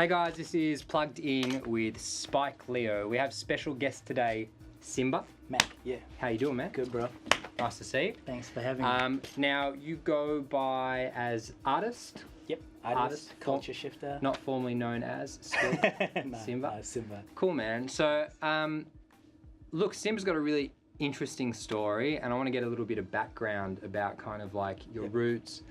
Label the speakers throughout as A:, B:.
A: Hey guys, this is Plugged In with Spike Leo. We have special guest today, Simba
B: Mak. Yeah.
A: How you doing, man?
B: Good, bro.
A: Nice to see you.
B: Thanks for having me.
A: Now, you go by as artist,
B: Yep. Artist, culture shifter.
A: not formerly known as still Simba.
B: Simba.
A: Cool, man. So, look, Simba's got a really interesting story, and I want to get a little bit of background about kind of like your roots,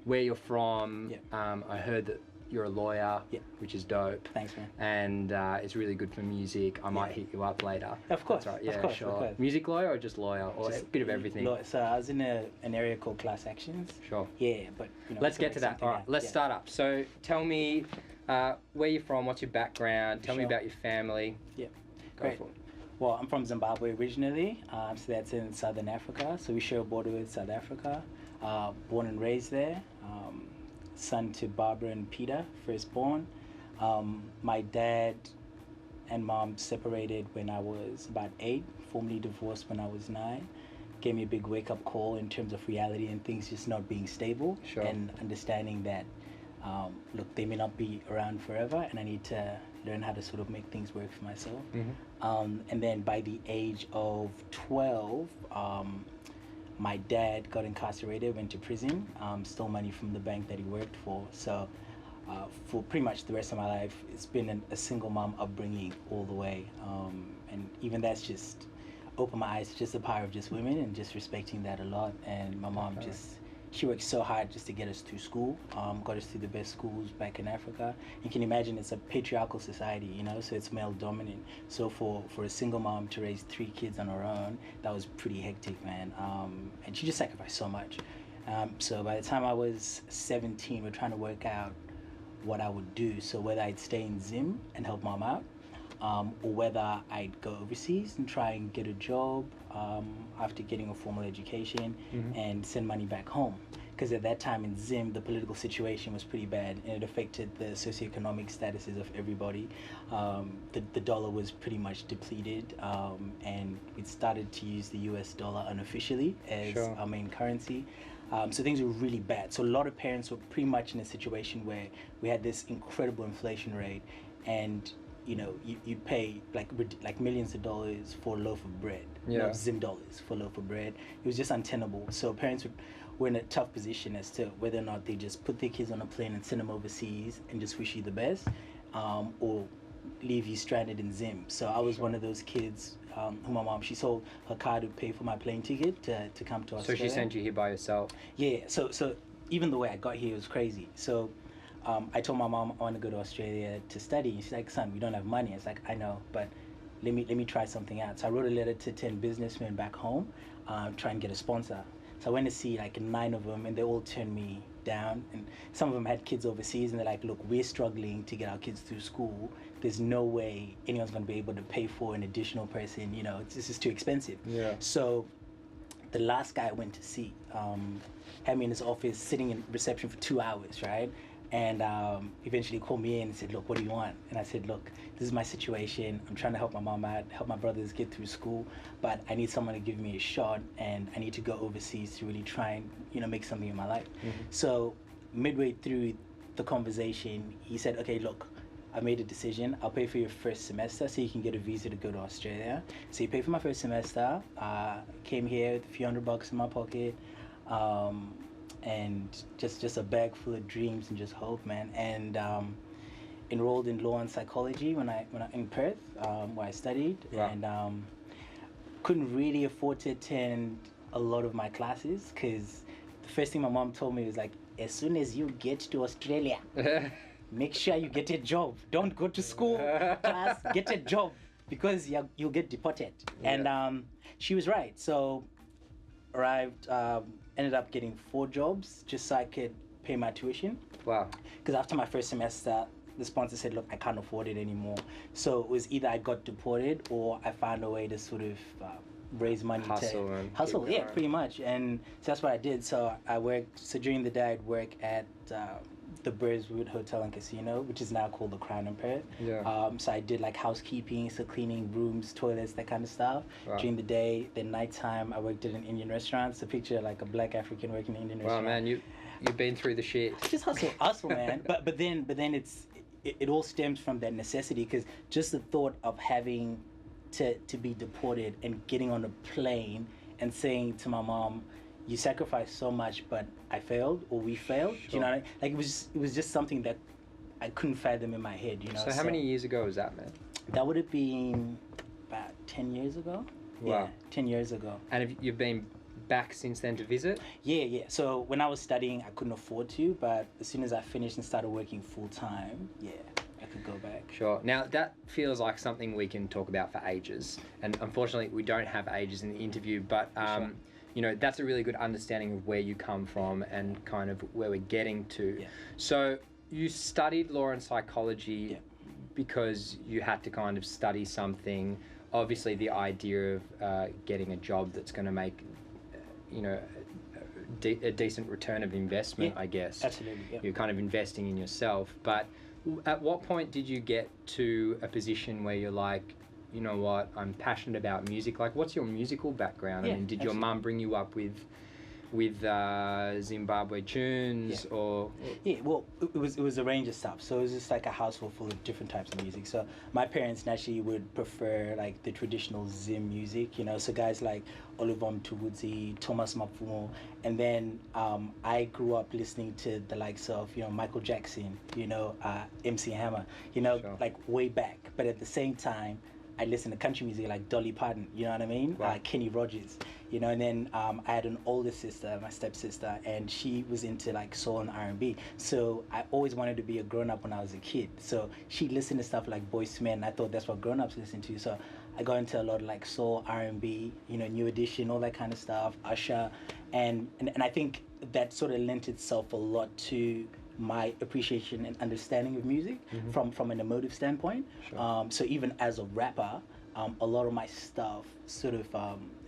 A: where you're from.
B: Yep.
A: I heard that you're a lawyer, which is dope.
B: Thanks, man.
A: And it's really good for music. I might hit you up later.
B: Of course.
A: That's right. Yeah,
B: of course,
A: sure.
B: Of course.
A: Music lawyer or just lawyer, or
B: Just
A: a bit of everything.
B: So I was in an area called class actions.
A: Sure.
B: Yeah, but
A: Let's get to that. All right, let's start up. So tell me where you're from, what's your background, tell me about your family.
B: Yeah.
A: Go
B: Great.
A: for it.
B: Well, I'm from Zimbabwe originally, so that's in southern Africa. So we share a border with South Africa. Born and raised there. Son to Barbara and Peter, firstborn. My dad and mom separated when I was about 8, formally divorced when I was 9. Gave me a big wake-up call in terms of reality and things just not being stable, and understanding that, look, they may not be around forever, and I need to learn how to sort of make things work for myself. And then by the age of 12, my dad got incarcerated, went to prison, stole money from the bank that he worked for. So for pretty much the rest of my life, it's been a single mom upbringing all the way. And even that's just opened my eyes to just the power of just women and just respecting that a lot. And my mom she worked so hard just to get us through school, got us through the best schools back in Africa. You can imagine it's a patriarchal society, you know, so it's male dominant. So for a single mom to raise 3 kids on her own, that was pretty hectic, man. And she just sacrificed so much. So by the time I was 17, we're trying to work out what I would do. So whether I'd stay in Zim and help mom out, or whether I'd go overseas and try and get a job after getting a formal education and send money back home. Because at that time in Zim, the political situation was pretty bad, and it affected the socioeconomic statuses of everybody. The dollar was pretty much depleted, and it started to use the US dollar unofficially as our main currency. So things were really bad. So a lot of parents were pretty much in a situation where we had this incredible inflation rate, and you know, you pay like millions of dollars for a loaf of bread, Zim dollars for a loaf of bread. It was just untenable. So parents were in a tough position as to whether or not they just put their kids on a plane and send them overseas and just wish you the best, or leave you stranded in Zim. So I was one of those kids who my mom, she sold her car to pay for my plane ticket to come to Australia.
A: So she sent you here by yourself? Yeah.
B: So even the way I got here was crazy. So I told my mom I want to go to Australia to study. And she's like, son, we don't have money. I was like, I know, but let me try something out. So I wrote a letter to 10 businessmen back home, try and get a sponsor. So I went to see like 9 of them, and they all turned me down. And some of them had kids overseas, and they're like, look, we're struggling to get our kids through school. There's no way anyone's going to be able to pay for an additional person. You know, this is too expensive.
A: Yeah.
B: So the last guy I went to see had me in his office sitting in reception for 2 hours, right? And eventually called me in and said, look, what do you want? And I said, look, this is my situation. I'm trying to help my mom out, help my brothers get through school, but I need someone to give me a shot, and I need to go overseas to really try and, you know, make something in my life. So midway through the conversation, he said, okay, look, I made a decision. I'll pay for your first semester so you can get a visa to go to Australia. So he paid for my first semester, came here with a few $100 in my pocket, and just a bag full of dreams and just hope, man. And enrolled in law and psychology when I in Perth, where I studied, and couldn't really afford to attend a lot of my classes, because the first thing my mom told me was like, as soon as you get to Australia, make sure you get a job. Don't go to school class, get a job, because you'll get deported. And she was right. So arrived, ended up getting 4 jobs just so I could pay my tuition.
A: Wow.
B: Because after my first semester, the sponsor said, look, I can't afford it anymore. So it was either I got deported or I found a way to sort of raise money. Hustle, yeah, pretty much. And so that's what I did. So I worked, so during the day I'd work at the Burswood Hotel and Casino, which is now called the Crown in Perth. So I did like housekeeping, so cleaning rooms, toilets, that kind of stuff. During the day, then nighttime, I worked at an Indian restaurant. So picture like a black African working in an Indian restaurant.
A: Wow, man, you've been through the shit.
B: Just hustle, man. But then it all stems from that necessity, because just the thought of having to be deported and getting on a plane and saying to my mom, you sacrificed so much, but I failed, or we failed.
A: Sure.
B: You know, like it was just something that I couldn't fathom in my head. You know.
A: So how many years ago was that, man?
B: That would have been about 10 years ago.
A: Wow.
B: Yeah, 10 years ago.
A: And have you've been back since then to visit?
B: Yeah. So when I was studying, I couldn't afford to, but as soon as I finished and started working full time, yeah, I could go back.
A: Sure. Now that feels like something we can talk about for ages, and unfortunately we don't have ages in the interview, but
B: Sure.
A: you know, that's a really good understanding of where you come from and kind of where we're getting to.
B: Yeah.
A: So you studied law and psychology
B: Yeah.
A: because you had to kind of study something. Obviously the idea of getting a job that's going to make, you know, a decent return of investment,
B: Yeah,
A: I guess.
B: absolutely, yeah.
A: You're kind of investing in yourself. But at what point did you get to a position where you're like, you know what, I'm passionate about music? Like, what's your musical background?
B: Yeah,
A: I mean, did your
B: absolutely.
A: mum bring you up with Zimbabwe tunes,
B: Yeah.
A: or?
B: Yeah, well, it was a range of stuff. So it was just like a household full of different types of music. So my parents naturally would prefer like the traditional Zim music, you know. So guys like Oliver Mtubuzi, Thomas Mapfumo, and then I grew up listening to the likes of, you know, Michael Jackson, you know, MC Hammer, you know,
A: Sure.
B: like way back. But at the same time, I listened to country music like Dolly Parton, you know what I mean?
A: Wow.
B: Kenny Rogers, you know. And then I had an older sister, my stepsister, and she was into like soul and R&B. So I always wanted to be a grown-up when I was a kid. So she listened to stuff like Boyz II Men, and I thought that's what grown-ups listen to. So I got into a lot of like soul, R&B, you know, New Edition, all that kind of stuff, Usher, and I think that sort of lent itself a lot to my appreciation and understanding of music from an emotive standpoint.
A: Sure.
B: So even as a rapper, a lot of my stuff sort of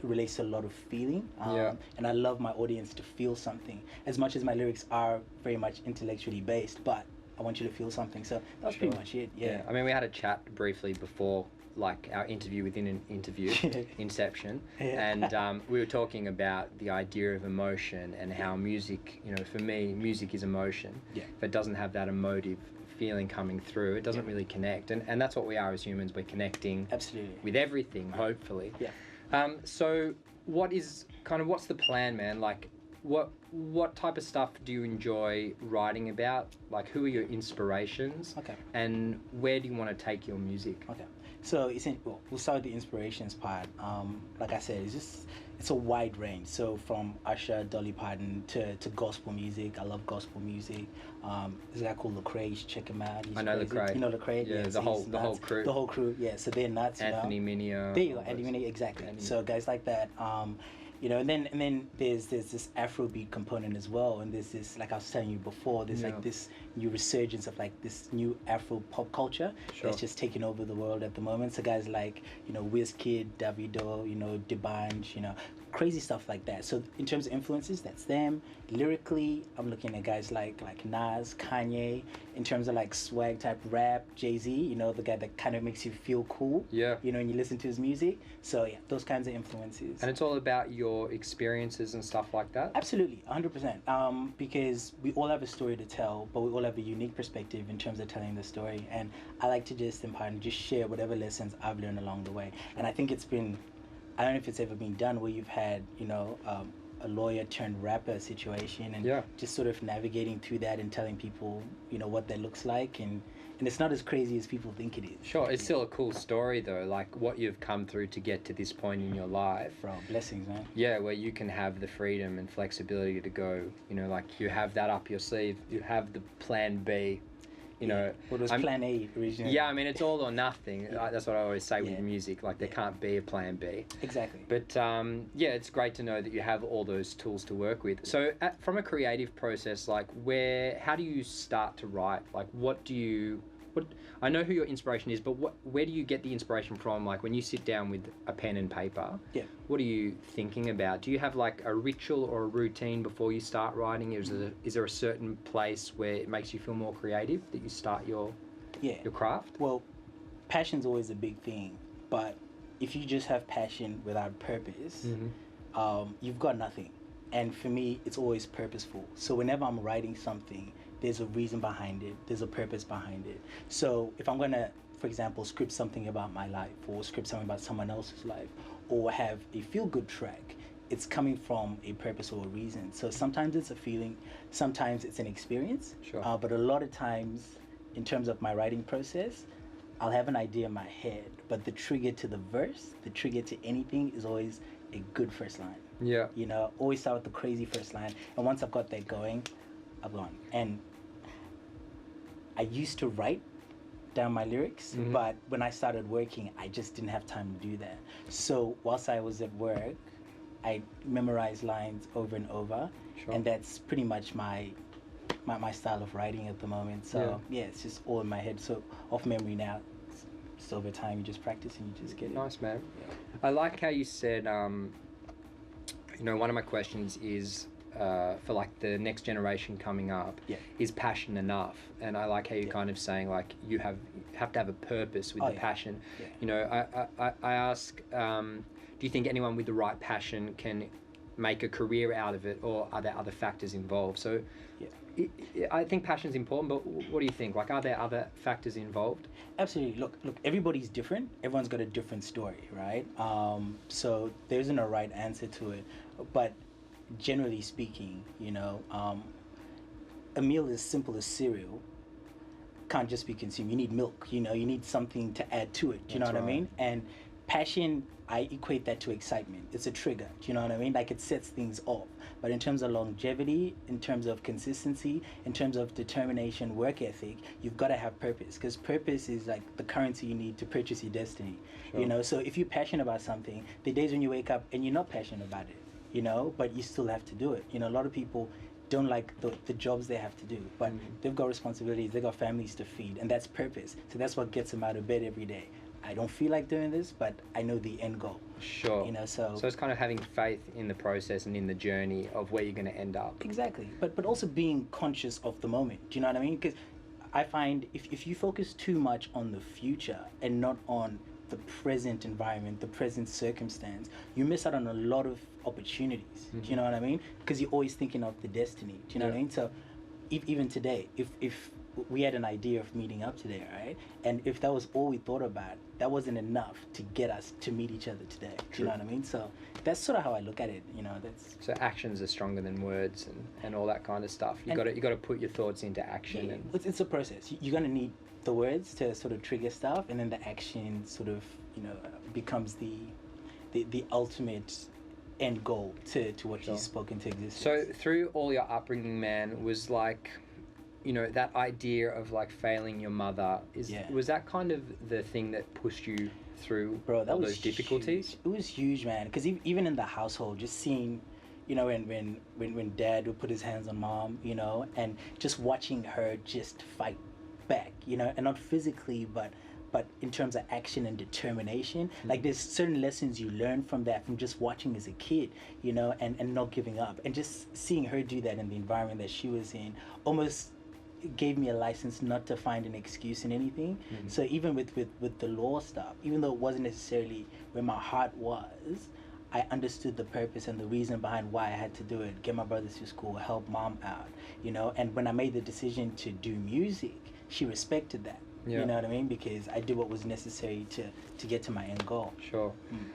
B: relates to a lot of feeling.
A: Yeah.
B: And I love my audience to feel something. As much as my lyrics are very much intellectually based, but I want you to feel something. So that was pretty
A: Sure.
B: much it. Yeah.
A: I mean, we had a chat briefly before, like our interview within an interview, Inception,
B: Yeah.
A: and we were talking about the idea of emotion and how music, you know, for me, music is emotion.
B: Yeah.
A: If it doesn't have that emotive feeling coming through, it doesn't
B: Yeah.
A: really connect, and that's what we are as humans. We're connecting
B: Absolutely.
A: with everything, hopefully.
B: Yeah.
A: So what's the plan, man? Like, what type of stuff do you enjoy writing about? Like, who are your inspirations?
B: Okay.
A: And where do you want to take your music?
B: Okay. So we'll start with the inspirations part. Like I said, it's a wide range. So from Usher, Dolly Parton to gospel music. I love gospel music. There's a guy called Lecrae. You should check him out. He's
A: I know
B: crazy.
A: Lecrae.
B: You know Lecrae?
A: Yeah,
B: so
A: the whole
B: he's nuts.
A: crew.
B: The whole crew. Yeah. So they're nuts.
A: Anthony
B: you know?
A: Mineo.
B: There you go,
A: all
B: Anthony
A: those-
B: Mineo. Exactly.
A: Anthony.
B: So guys like that. You know, and then there's this Afrobeat component as well, and there's this, like I was telling you before, there's
A: Yeah.
B: like this new resurgence of like this new Afro pop culture
A: Sure.
B: that's just taking over the world at the moment. So guys like, you know, Wizkid, Davido, you know, D'banj, you know, crazy stuff like that. So in terms of influences, that's them. Lyrically, I'm looking at guys like Nas, Kanye. In terms of like swag type rap, Jay-Z, you know, the guy that kind of makes you feel cool.
A: Yeah.
B: You know, when you listen to his music. So yeah, those kinds of influences.
A: And it's all about your experiences and stuff like that?
B: Absolutely, 100%. Because we all have a story to tell, but we all have a unique perspective in terms of telling the story. And I like to just impart and just share whatever lessons I've learned along the way. And I think it's been, I don't know if it's ever been done where you've had, you know, a lawyer turned rapper situation, and
A: Yeah.
B: just sort of navigating through that and telling people, you know, what that looks like. And it's not as crazy as people think it is.
A: Sure, it's still a cool story though, like what you've come through to get to this point in your life.
B: Bro, blessings, man.
A: Yeah, where you can have the freedom and flexibility to go, you know, like you have that up your sleeve, you have the plan B, you know.
B: What was plan A originally?
A: Yeah, I mean, it's all or nothing.
B: Yeah.
A: That's what I always say with
B: Yeah.
A: music, like there can't be a plan B.
B: Exactly.
A: But yeah, it's great to know that you have all those tools to work with. So from a creative process, like how do you start to write? Like I know who your inspiration is, but where do you get the inspiration from? Like when you sit down with a pen and paper,
B: Yeah.
A: what are you thinking about? Do you have like a ritual or a routine before you start writing? Is there a certain place where it makes you feel more creative that you start your craft?
B: Well, passion's always a big thing, but if you just have passion without purpose, you've got nothing. And for me, it's always purposeful. So whenever I'm writing something, there's a reason behind it, there's a purpose behind it. So if I'm gonna, for example, script something about my life, or script something about someone else's life, or have a feel-good track, it's coming from a purpose or a reason. So sometimes it's a feeling, sometimes it's an experience.
A: Sure.
B: But a lot of times, in terms of my writing process, I'll have an idea in my head, but the trigger to the verse, the trigger to anything is always a good first line.
A: Yeah.
B: You know, always start with the crazy first line. And once I've got that going, I've gone. And I used to write down my lyrics, but when I started working, I just didn't have time to do that. So whilst I was at work, I memorized lines over and over.
A: Sure.
B: And that's pretty much my style of writing at the moment. So yeah, it's just all in my head. So off memory now, it's over time, you just practice and you just get it.
A: Nice, man.
B: Yeah.
A: I like how you said, you know, one of my questions is for like the next generation coming up, is passion enough? And I like how you're kind of saying like you have to have a purpose with the passion.
B: Yeah.
A: You know, I ask, do you think anyone with the right passion can make a career out of it, or are there other factors involved? So I think passion is important, but what do you think? Like, are there other factors involved?
B: Absolutely. Look, everybody's different. Everyone's got a different story, right? So there isn't a right answer to it. But generally speaking, you know, a meal as simple as cereal can't just be consumed. You need milk, you know, you need something to add to it. Do you know what I mean? And passion, I equate that to excitement. It's a trigger. Do you know what I mean? Like, it sets things off. But in terms of longevity, in terms of consistency, in terms of determination, work ethic, you've got to have purpose, because purpose is like the currency you need to purchase your destiny. Sure. You know, so if you're passionate about something, the days when you wake up and you're not passionate about it, you know, but you still have to do it. You know, a lot of people don't like the jobs they have to do, but they've got responsibilities, they've got families to feed, and that's purpose. So that's what gets them out of bed every day. I don't feel like doing this, but I know the end goal.
A: Sure.
B: You know, so
A: it's kind of having faith in the process and in the journey of where you're going to end up.
B: Exactly. But also being conscious of the moment. Do you know what I mean? Because I find if you focus too much on the future and not on the present environment, the present circumstance, you miss out on a lot of opportunities. Do you know what I mean? Because you're always thinking of the destiny. Do you know what I mean? So even today, if we had an idea of meeting up today, right? And if that was all we thought about, that wasn't enough to get us to meet each other today. Do you know what I mean? So that's sort of how I look at it. You know, that's
A: so actions are stronger than words and all that kind of stuff. You got to put your thoughts into action.
B: Yeah,
A: and
B: it's a process. You're gonna need the words to sort of trigger stuff, and then the action sort of, you know, becomes the ultimate end goal to what you've spoken to existence.
A: So through all your upbringing, man, was like, you know, that idea of like failing your mother was that kind of the thing that pushed you through all those difficulties?
B: Huge. It was huge, man. Because even in the household, just seeing, you know, when dad would put his hands on mom, you know, and just watching her just fight back, you know, and not physically, but in terms of action and determination. Like, there's certain lessons you learn from that, from just watching as a kid, you know, and not giving up. And just seeing her do that in the environment that she was in almost gave me a license not to find an excuse in anything. So even with the law stuff, even though it wasn't necessarily where my heart was, I understood the purpose and the reason behind why I had to do it. Get my brothers to school, help mom out, you know. And when I made the decision to do music, she respected that. You know what I mean? Because I did what was necessary to get to my end goal.
A: Sure.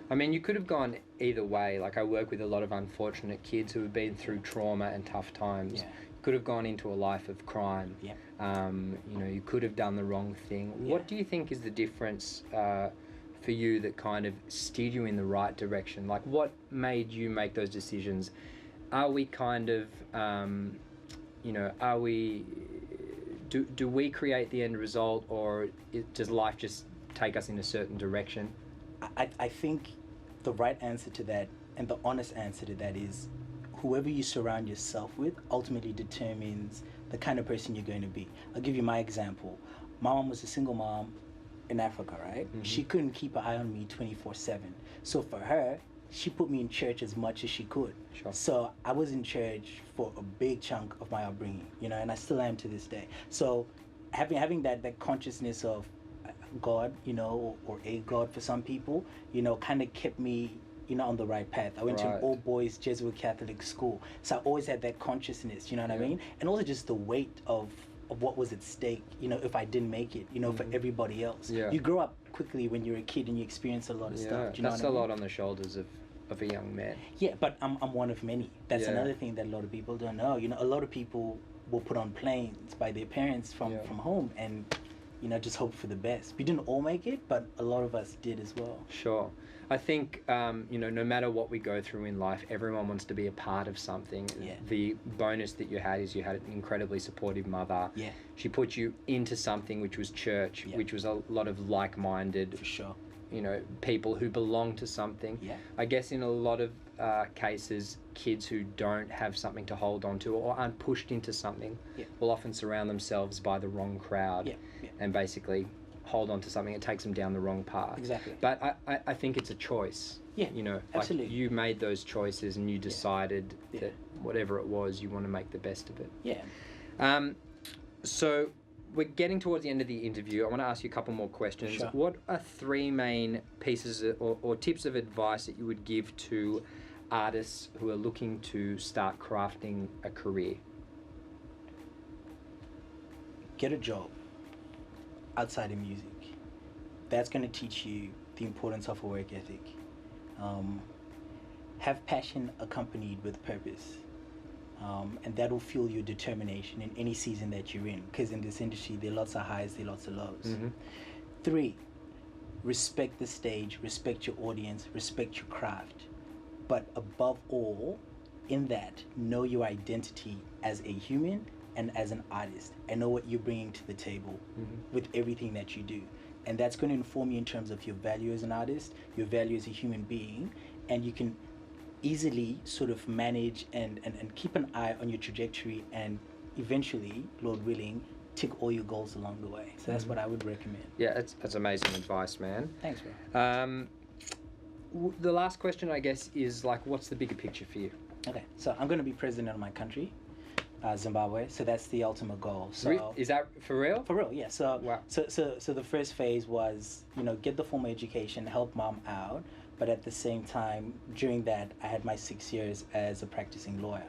A: I mean, you could have gone either way. Like, I work with a lot of unfortunate kids who have been through trauma and tough times. You could have gone into a life of crime. You know, you could have done the wrong thing. What do you think is the difference for you that kind of steered you in the right direction? Like, what made you make those decisions? Are we kind of, you know, are we... Do we create the end result, or does life just take us in a certain direction?
B: I think the right answer to that, and the honest answer to that, is whoever you surround yourself with ultimately determines the kind of person you're going to be. I'll give you my example. My mom was a single mom in Africa, right? She couldn't keep an eye on me 24/7. So for her, she put me in church as much as she could.
A: Sure.
B: So I was in church for a big chunk of my upbringing, you know, and I still am to this day. So having that consciousness of God, you know, or a God for some people, you know, kind of kept me, on the right path. I went to an
A: Right.
B: all-boys Jesuit Catholic school, so I always had that consciousness, you know what I
A: Yeah.
B: mean? And also just the weight of what was at stake, if I didn't make it, for everybody else.
A: Yeah.
B: You grow up quickly when you're a kid and you experience a lot of
A: Yeah,
B: stuff. Do you know
A: that's
B: what I
A: a
B: mean?
A: lot on the shoulders of a young man.
B: Yeah, but I'm one of many. That's
A: Yeah.
B: another thing that a lot of people don't know. A lot of people will put on planes by their parents from home and just hope for the best. We didn't all make it, but a lot of us did as well.
A: Sure. I think, no matter what we go through in life, everyone wants to be a part of something.
B: Yeah.
A: The bonus that you had is you had an incredibly supportive mother.
B: Yeah.
A: She put you into something which was church,
B: Yeah.
A: which was a lot of like-minded,
B: For sure.
A: people who belong to something.
B: Yeah.
A: I guess in a lot of cases, kids who don't have something to hold on to or aren't pushed into something
B: Yeah.
A: will often surround themselves by the wrong crowd
B: Yeah. Yeah.
A: and basically hold on to something that takes them down the wrong path.
B: Exactly.
A: But I think it's a choice.
B: Yeah,
A: like
B: absolutely.
A: you made those choices and you decided
B: Yeah.
A: that whatever it was, you want to make the best of it.
B: Yeah.
A: So we're getting towards the end of the interview. I want to ask you a couple more questions.
B: Sure.
A: What are three main pieces or tips of advice that you would give to artists who are looking to start crafting a career?
B: Get a job outside of music. That's going to teach you the importance of a work ethic. Have passion accompanied with purpose. And that will fuel your determination in any season that you're in. Because in this industry, there are lots of highs, there are lots of lows.
A: Mm-hmm.
B: 3, respect the stage, respect your audience, respect your craft. But above all, in that, know your identity as a human and as an artist, and know what you're bringing to the table with everything that you do. And that's going to inform you in terms of your value as an artist, your value as a human being, and you can easily sort of manage and keep an eye on your trajectory and eventually, Lord willing, tick all your goals along the way. So that's what I would recommend.
A: Yeah, that's amazing advice, man.
B: Thanks, bro.
A: The last question, I guess, is like, what's the bigger picture for you?
B: Okay, so I'm going to be president of my country, Zimbabwe. So that's the ultimate goal. So
A: Is that for real?
B: for real, yeah. So
A: Wow.
B: so the first phase was get the formal education, help mom out, but at the same time during that I had my 6 years as a practicing lawyer,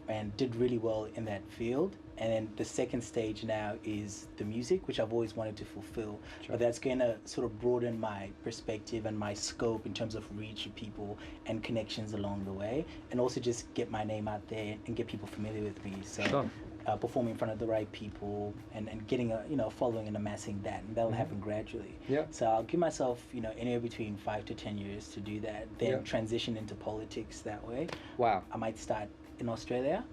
B: and did really well in that field. And then the second stage now is the music, which I've always wanted to fulfill.
A: Sure.
B: But that's going to sort of broaden my perspective and my scope in terms of reach of people and connections along the way. And also just get my name out there and get people familiar with me. So
A: Sure.
B: Performing in front of the right people and getting a following and amassing that. And that'll happen gradually.
A: Yeah.
B: So I'll give myself, anywhere between 5 to 10 years to do that. Then
A: Yeah.
B: transition into politics that way.
A: Wow.
B: I might start in Australia,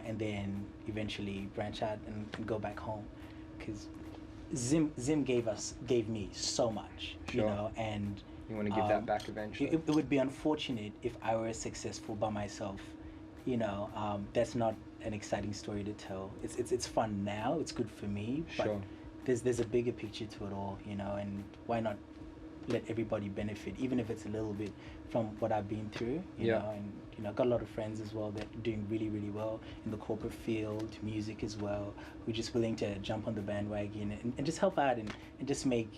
B: and then eventually branch out and go back home, because Zim gave me so much,
A: Sure.
B: and
A: You want to give that back eventually?
B: it would be unfortunate if I were successful by myself. That's not an exciting story to tell. It's fun now. It's good for me, but
A: Sure.
B: there's a bigger picture to it all, and why not let everybody benefit, even if it's a little bit from what I've been through, you
A: Yeah.
B: know, and I've got a lot of friends as well that are doing really, really well in the corporate field, music as well, who are just willing to jump on the bandwagon and just help out and just make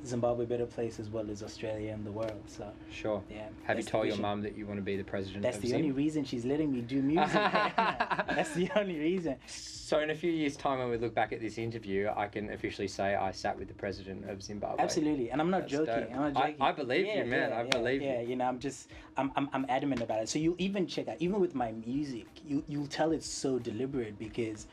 B: Zimbabwe a better place as well as Australia and the world. So
A: Sure.
B: yeah.
A: Have you
B: that's the
A: told your
B: vision.
A: mum that you want to be the president
B: That's
A: of
B: the
A: Zim?
B: only reason she's letting me do music right now. That's the only reason.
A: So in a few years' time, when we look back at this interview, I can officially say I sat with the president of Zimbabwe.
B: Absolutely, and I'm not
A: That's
B: joking.
A: dope.
B: I'm not joking.
A: I believe you, man. I believe
B: yeah,
A: you.
B: I'm adamant about it. So you even check out, even with my music, you'll tell it's so deliberate because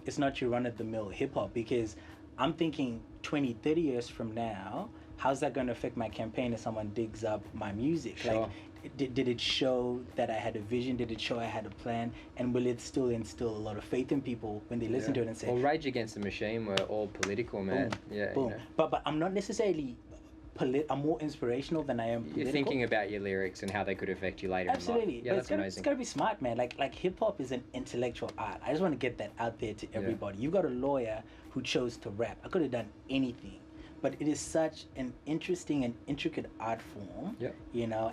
B: it's not your run-of-the-mill hip-hop, because I'm thinking 20, 30 years from now, how's that going to affect my campaign if someone digs up my music?
A: Sure.
B: Like, did it show that I had a vision? Did it show I had a plan? And will it still instill a lot of faith in people when they listen to it and say,
A: Well, Rage Against the Machine were all political, man.
B: boom,
A: Yeah.
B: boom. But I'm not necessarily I'm more inspirational than I am political.
A: You're thinking about your lyrics and how they could affect you later in
B: Absolutely.
A: life. Yeah,
B: But
A: that's
B: it's
A: amazing.
B: got to be smart, man. Like hip hop is an intellectual art. I just want to get that out there to everybody. You've got a lawyer who chose to rap. I could have done anything. But it is such an interesting and intricate art form,
A: Yep.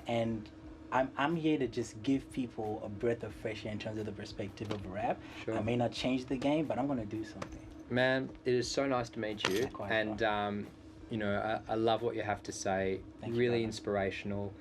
B: And I'm here to just give people a breath of fresh air in terms of the perspective of rap.
A: Sure.
B: I may not change the game, but I'm going to do something.
A: Man, it is so nice to meet you.
B: Likewise,
A: And, I love what you have to say.
B: Thank you,
A: Really
B: brother.
A: inspirational.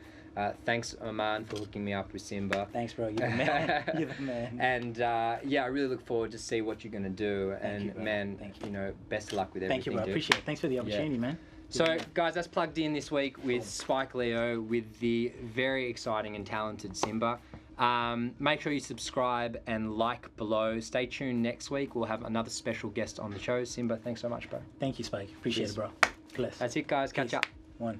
A: Thanks, Oman, for hooking me up with Simba.
B: Thanks, bro. You're the man. You're the man.
A: And yeah, I really look forward to see what you're going to do.
B: Thank you, bro.
A: Man,
B: Thank you.
A: you know, best of luck with everything.
B: Thank you, bro.
A: dude.
B: Appreciate it. Thanks for the opportunity, man.
A: So, guys, that's plugged in this week with Spike Leo with the very exciting and talented Simba. Make sure you subscribe and like below. Stay tuned next week. We'll have another special guest on the show. Simba, thanks so much, bro.
B: Thank you, Spike. Appreciate
A: Cheers.
B: it, bro. Bless.
A: That's it, guys. Catch
B: Peace.
A: up.
B: One.